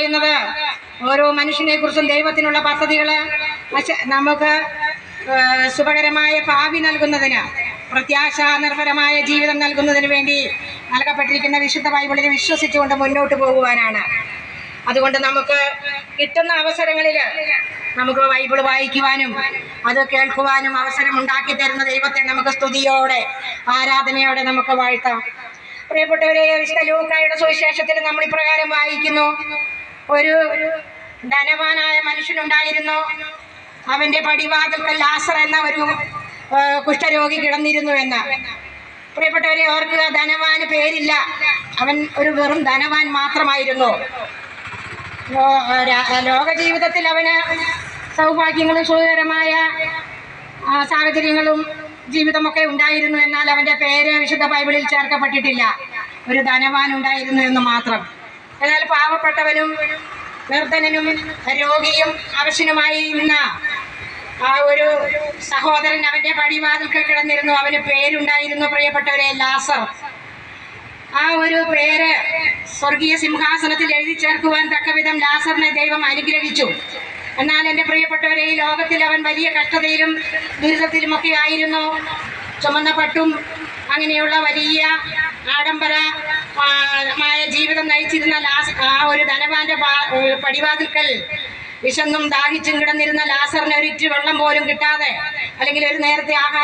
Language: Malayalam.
പറയുന്നത് ഓരോ മനുഷ്യനെ കുറിച്ചും ദൈവത്തിനുള്ള പദ്ധതികൾ നമുക്ക് ശുഭകരമായ ഭാവി നൽകുന്നതിന്, പ്രത്യാശ നിർഭരമായ ജീവിതം നൽകുന്നതിന് വേണ്ടി നൽകപ്പെട്ടിരിക്കുന്ന വിശുദ്ധ ബൈബിളിൽ വിശ്വസിച്ചുകൊണ്ട് മുന്നോട്ട് പോകുവാനാണ്. അതുകൊണ്ട് നമുക്ക് കിട്ടുന്ന അവസരങ്ങളിൽ നമുക്ക് ബൈബിൾ വായിക്കുവാനും അത് കേൾക്കുവാനും അവസരം ഉണ്ടാക്കി തരുന്ന ദൈവത്തെ നമുക്ക് സ്തുതിയോടെ ആരാധനയോടെ നമുക്ക് വാഴ്ത്താം. പ്രിയപ്പെട്ടവരെ, വിശുദ്ധ ലൂക്കായുടെ സുവിശേഷത്തിൽ നമ്മൾ ഇപ്രകാരം വായിക്കുന്നു: ഒരു ധനവാനായ മനുഷ്യനുണ്ടായിരുന്നു. അവന്റെ പടിവാതിൽക്കൽ ലാസർ എന്ന ഒരു കുഷ്ഠരോഗി കിടന്നിരുന്നു എന്ന്. പ്രിയപ്പെട്ടവരെ, ഓർക്കുക, ധനവാന് പേരില്ല, അവൻ ഒരു വെറും ധനവാൻ മാത്രമായിരുന്നു. ലോക ജീവിതത്തിൽ അവന് സൗഭാഗ്യങ്ങളും സുഖകരമായ സാഹചര്യങ്ങളും ജീവിതമൊക്കെ ഉണ്ടായിരുന്നു. എന്നാൽ അവൻ്റെ പേര് വിശുദ്ധ ബൈബിളിൽ ചേർക്കപ്പെട്ടിട്ടില്ല. ഒരു ധനവാൻ ഉണ്ടായിരുന്നു എന്ന് മാത്രം. എന്നാൽ പാവപ്പെട്ടവനും നിർധനനും രോഗിയും അവശനുമായി ഇന്ന ആ ഒരു സഹോദരൻ അവൻ്റെ പടിവാതിൽക്കൽ കിടന്നിരുന്നു. അവന് പേരുണ്ടായിരുന്നു, പ്രിയപ്പെട്ടവരെ, ലാസർ. ആ ഒരു പേര് സ്വർഗീയ സിംഹാസനത്തിൽ എഴുതി ചേർക്കുവാൻ തക്കവിധം ലാസറിനെ ദൈവം അനുഗ്രഹിച്ചു. എന്നാൽ എൻ്റെ പ്രിയപ്പെട്ടവരെ, ഈ ലോകത്തിൽ അവൻ വലിയ കഷ്ടതയിലും ദുരിതത്തിലുമൊക്കെ ആയിരുന്നു. ചുമന്ന പട്ടും അങ്ങനെയുള്ള വലിയ ആഡംബരമായ ജീവിതം നയിച്ചിരുന്ന ആ ഒരു ധനവാന്റെ പടിവാതിൽക്കൽ വിശന്നും ദാഹിച്ചും കിടന്നിരുന്ന ലാസറിന് ഒരിറ്റു വെള്ളം പോലും കിട്ടാതെ, അല്ലെങ്കിൽ ഒരു നേരത്തെ ആഹാരം